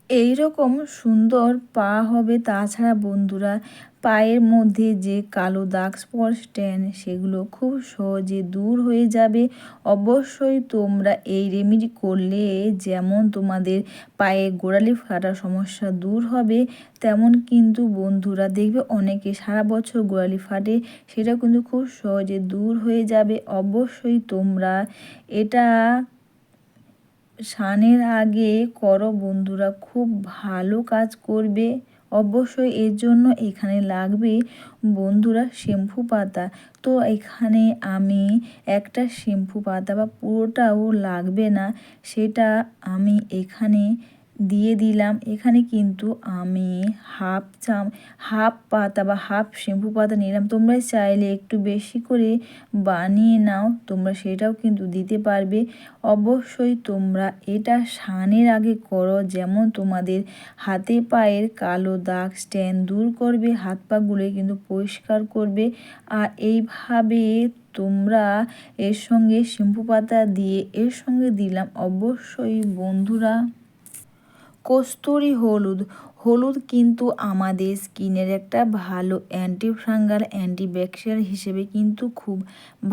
এই রকম সুন্দর পা হবে। তাছাড়া বন্ধুরা পায়ের মধ্যে যে কালো দাগ স্পট ট্যান সেগুলো খুব সহজে দূর হয়ে যাবে। অবশ্যই তোমরা এই রেমেডি করলে যেমন তোমাদের পায়ে গোড়ালি ফাটার সমস্যা দূর হবে, তেমন কিন্তু বন্ধুরা দেখবে অনেকে সারা বছর গোড়ালি ফাটে, সেটা কিন্তু খুব সহজে দূর হয়ে যাবে। অবশ্যই তোমরা এটা স্নানের আগে করো বন্ধুরা, খুব ভালো কাজ করবে। অবশ্যই এর জন্য এখানে লাগবে বন্ধুরা শ্যাম্পু পাতা। তো এখানে আমি একটা শ্যাম্পু পাতা বা পুরোটাও লাগবে না, সেটা আমি এখানে দিয়ে দিলাম। এখানে কিন্তু আমি হাফ পাতা বা হাফ শ্যাম্পু পাতা নিলাম। তোমরা চাইলে একটু বেশি করে বানিয়ে নাও, তোমরা সেটাও কিন্তু দিতে পারবে। অবশ্যই তোমরা এটা স্নানের আগে করো, যেমন তোমাদের হাতে পায়ের কালো দাগ স্ট্যান দূর করবে, হাত পাগুলো কিন্তু পরিষ্কার করবে। আর এইভাবে তোমরা এর সঙ্গে শ্যাম্পু পাতা দিয়ে এর সঙ্গে দিলাম অবশ্যই বন্ধুরা কস্তুরি হলুদ। হলুদ কিন্তু আমাদের স্কিনের একটা ভালো অ্যান্টিফাঙ্গাল অ্যান্টিব্যাকটেরিয়াল হিসেবে কিন্তু খুব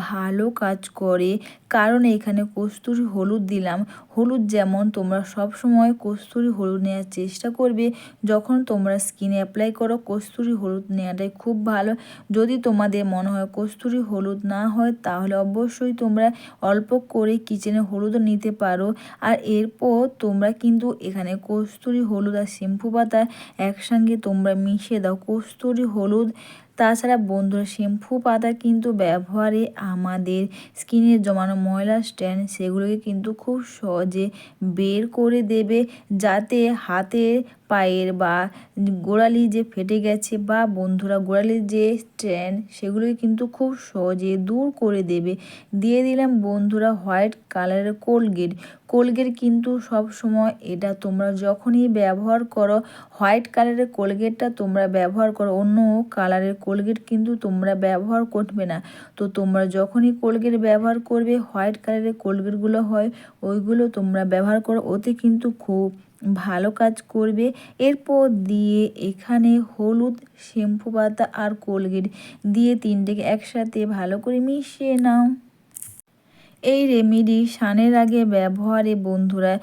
ভালো কাজ করে, কারণ এখানে কস্তুরি হলুদ দিলাম। হলুদ যেমন তোমরা সব সময় কস্তুরি হলুদ নেওয়ার চেষ্টা করবে, যখন তোমরা স্কিনে অ্যাপ্লাই করো কস্তুরি হলুদ নেওয়াটাই খুব ভালো। যদি তোমাদের মনে হয় কস্তুরি হলুদ না হয়, তাহলে অবশ্যই তোমরা অল্প করে কিচেনে হলুদও নিতে পারো। আর এরপর তোমরা কিন্তু এখানে কস্তুরি হলুদ আর শ্যাম্পু পাতা একসঙ্গে তোমরা মিশিয়ে দাও। কস্তুরি হলুদ তাছাড়া বন্ধুরা শ্যাম্পু পাতা কিন্তু ব্যবহারে আমাদের স্কিনের জমানো ময়লা স্ট্যান সেগুলোকে কিন্তু খুব সহজে বের করে দেবে, যাতে হাতের পায়ের বা গোড়ালি যে ফেটে গেছে বা বন্ধুরা গোড়ালির যে স্ট্যান সেগুলোকে কিন্তু খুব সহজে দূর করে দেবে। দিয়ে দিলাম বন্ধুরা হোয়াইট কালারের কোলগেট। কোলগেট কিন্তু সব সময় এটা তোমরা যখনই ব্যবহার করো হোয়াইট কালারের কোলগেটটা তোমরা ব্যবহার করো, অন্য কালারের কোলগেট কিন্তু তোমরা ব্যবহার করবে না। তো তোমরা যখনই কোলগেট ব্যবহার করবে হোয়াইট কালারের কোলগেটগুলো হয় ওইগুলো তোমরা ব্যবহার করো, ওতে কিন্তু খুব ভালো কাজ করবে। এরপর দিয়ে এখানে হলুদ শ্যাম্পু পাতা আর কোলগেট দিয়ে তিনটেকে একসাথে ভালো করে মিশিয়ে নাও। এই রেমেডি স্নানের আগে ব্যবহারে বন্ধুরা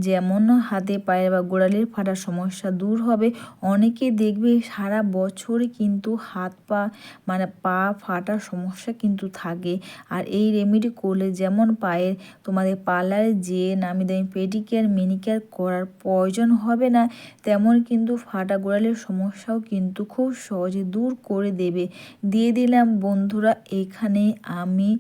যেমন হাতে পায়ে বা গোড়ালির ফাটার সমস্যা দূর হবে। অনেকে দেখবে সারা বছরই কিন্তু হাত পা পা ফাটার সমস্যা কিন্তু থাকে। আর এই রেমেডি করলে যেমন পায়ের তোমাদের পার্লারে যেয়ে নামি দামি পেডিকেয়ার মেনিকেয়ার করার প্রয়োজন হবে না, তেমন কিন্তু ফাটা গোড়ালির সমস্যাও কিন্তু খুব সহজে দূর করে দেবে। দিয়ে দিলাম বন্ধুরা এখানে আমি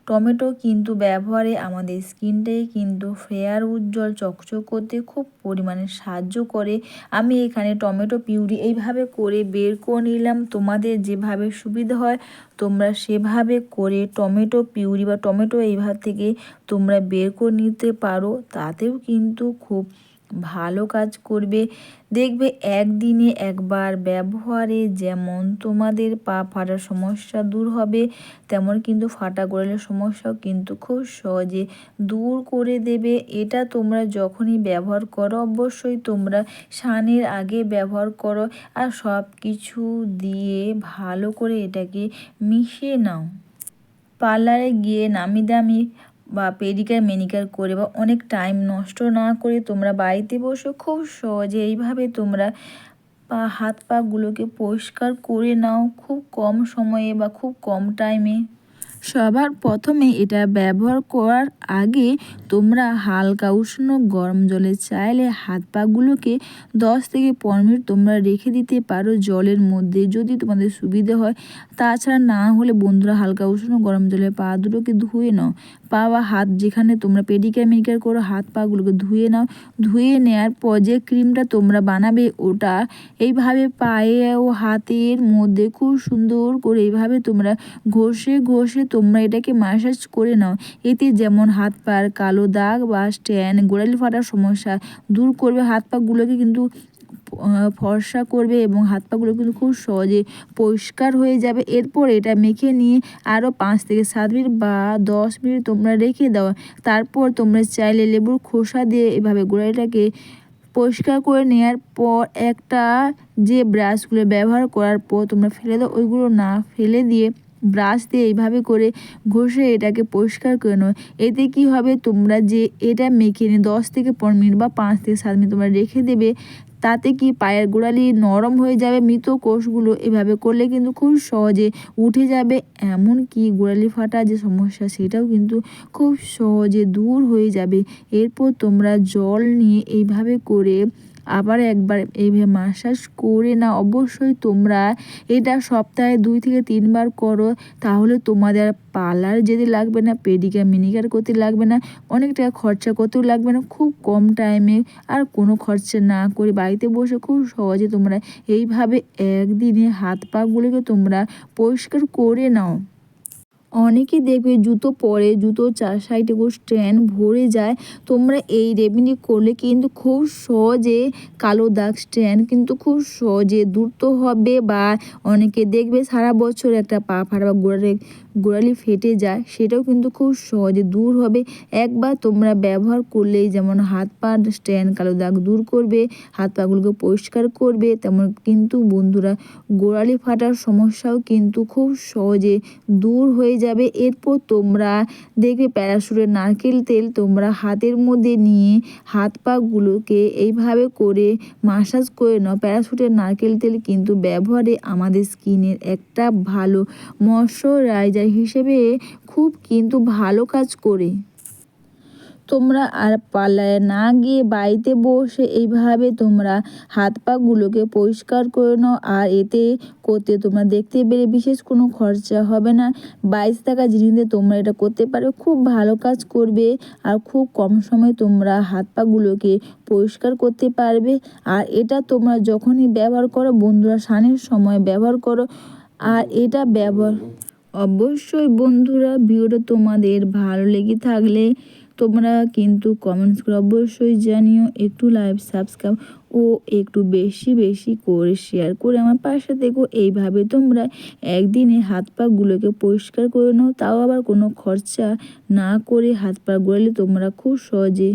টমেটো কিন্তু ব্যবহারে আমাদের স্কিনটাই কিন্তু ফেয়ার উজ্জ্বল চকচক করতে খুব পরিমাণে সাহায্য করে। আমি এখানে টমেটো পিউরি এইভাবে করে বের করে নিলাম। তোমাদের যেভাবে সুবিধা হয় তোমরা সেভাবে করে টমেটো পিউরি বা টমেটো এইভাবে থেকে তোমরা বের করে নিতে পারো, তাতেও কিন্তু খুব ভালো কাজ করবে। দেখবে একদিনে একবার ব্যবহারে যেমন তোমাদের পা ফাটার সমস্যা দূর হবে, তেমন কিন্তু ফাটা গোড়ালির সমস্যাও কিন্তু খুব সহজে দূর করে দেবে। এটা তোমরা যখনই ব্যবহার করো অবশ্যই তোমরা স্নানের আগে ব্যবহার করো, আর সব কিছু দিয়ে ভালো করে এটাকে মিশিয়ে নাও। পার্লারে গিয়ে নামি দামি বা পেডিকিউর ম্যানিকিউর করে বা অনেক টাইম নষ্ট না করে তোমরা বাড়িতে বসে খুব সহজে এইভাবে তোমরা হাত পাগুলোকে পরিষ্কার করে নাও, খুব কম সময়ে বা খুব কম টাইমে। সবার প্রথমে এটা ব্যবহার করার আগে তোমরা হালকা উষ্ণ গরম জলে চাইলে হাত পাগুলোকে 10 থেকে 15 মিনিট তোমরা রেখে দিতে পারো জলের মধ্যে, যদি তোমাদের সুবিধে হয়। তাছাড়া না হলে বন্ধুরা হালকা উষ্ণ গরম জলে পা দুটোকে ধুয়ে নাও। পা বা হাত যেখানে তোমরা পেডিকিউর ম্যানিকিউর করো হাত পাগুলোকে ধুয়ে নাও। ধুয়ে নেওয়ার পর যে ক্রিমটা তোমরা বানাবে ওটা এইভাবে পায়ে ও হাতের মধ্যে খুব সুন্দর করে এইভাবে তোমরা ঘষে ঘষে তোমরা এটাকে ম্যাসাজ করে নাও। এতে যেমন হাত পার কালো দাগ বা স্ট্যান গোড়ালি ফাটার সমস্যা দূর করবে, হাত পাগুলোকে কিন্তু ফর্সা করবে এবং হাত পাগুলো কিন্তু খুব সহজে পরিষ্কার হয়ে যাবে। এরপর এটা মেখে নিয়ে আরও 5 থেকে 7 মিনিট বা 10 মিনিট তোমরা রেখে দাও। তারপর তোমরা চাইলে লেবুর খোসা দিয়ে এভাবে গোড়ালিটাকে পরিষ্কার করে নেওয়ার পর একটা যে ব্রাশগুলো ব্যবহার করার পর তোমরা ফেলে দাও, ওইগুলো না ফেলে দিয়ে ব্রাশ দিয়ে এইভাবে করে ঘষে এটাকে পরিষ্কার করে নাও। এতে কি হবে, তোমরা যে এটা মেখে নিয়ে 10 থেকে 15 মিনিট বা 5 থেকে 7 মিনিট তোমরা রেখে দেবে, তাতে কি পায়ের গোড়ালি নরম হয়ে যাবে। মৃত কোষগুলো এভাবে করলে কিন্তু খুব সহজে উঠে যাবে। এমনকি গোড়ালি ফাটা যে সমস্যা সেটাও কিন্তু খুব সহজে দূর হয়ে যাবে। এরপর তোমরা জল নিয়ে এইভাবে করে আবার একবার এইভাবে মাসাজ করে না। অবশ্যই তোমরা এটা সপ্তাহে 2 থেকে 3 বার করো, তাহলে তোমাদের পার্লার যেতে লাগবে না, পেডিকিউর ম্যানিকিউর করতে লাগবে না, অনেক টাকা খরচা করতেও লাগবে না। খুব কম টাইমে আর কোনো খরচা না করে বাড়িতে বসে খুব সহজে তোমরা এইভাবে একদিনে হাত পাগুলোকে তোমরা পরিষ্কার করে নাও। অনেকে দেখবে জুতো পরে জুতো 4 সাইডে স্ট্যান্ড ভরে যায়। তোমরা এই রেমেডি করলে কিন্তু খুব সহজে কালো দাগ স্ট্যান্ড কিন্তু খুব সহজে দূর হবে। বা অনেকে দেখবে সারা বছর একটা পা ফাটা বা গোড়ালি ফেটে যায়, সেটাও কিন্তু খুব সহজে দূর হবে। একবার তোমরা ব্যবহার করলেই যেমন হাত পা স্ট্যান্ড কালো দাগ দূর করবে, হাত পাগুলোকে পরিষ্কার করবে, তেমন কিন্তু বন্ধুরা গোড়ালি ফাটার সমস্যাও কিন্তু খুব সহজে দূর হয়ে যাবে। এরপর তোমরা দেখবে প্যারাশুটের নারকেল তেল তোমরা হাতের মধ্যে নিয়ে হাত পাগুলোকে এইভাবে করে মাসাজ করে নাও। প্যারাশুটের নারকেল তেল কিন্তু ব্যবহারে আমাদের স্কিনের একটা ভালো ময়শ্চারাইজার হিসেবে খুব কিন্তু ভালো কাজ করে। তোমরা আর পার্লারে না গিয়ে বাড়িতে বসে এইভাবে তোমরা হাত পাগুলোকে পরিষ্কার করে নাও। আর এতে করতে তোমরা দেখতে পেলে বিশেষ কোনো খরচা হবে না। 22 টাকা জিনিস দিয়ে তোমরা এটা করতে পারো, খুব ভালো কাজ করবে। আর খুব কম সময়ে তোমরা হাত পাগুলোকে পরিষ্কার করতে পারবে। আর এটা তোমরা যখনই ব্যবহার করো বন্ধুরা, স্নানের সময় ব্যবহার করো। আর এটা ব্যবহার অবশ্যই বন্ধুরা, ভিডিওটা তোমাদের ভালো লেগে থাকলে তোমরা কিন্তু কমেন্টস করে অবশ্যই জানিও। একটু লাইক সাবস্ক্রাইব ও একটু বেশি বেশি করে শেয়ার করে আমার পাশে দেখো। এইভাবে তোমরা একদিনে হাত পাগুলোকে পরিষ্কার করে নাও, তাও আবার কোনো খরচা না করে। হাত পা গোড়ালি তোমরা খুব সহজে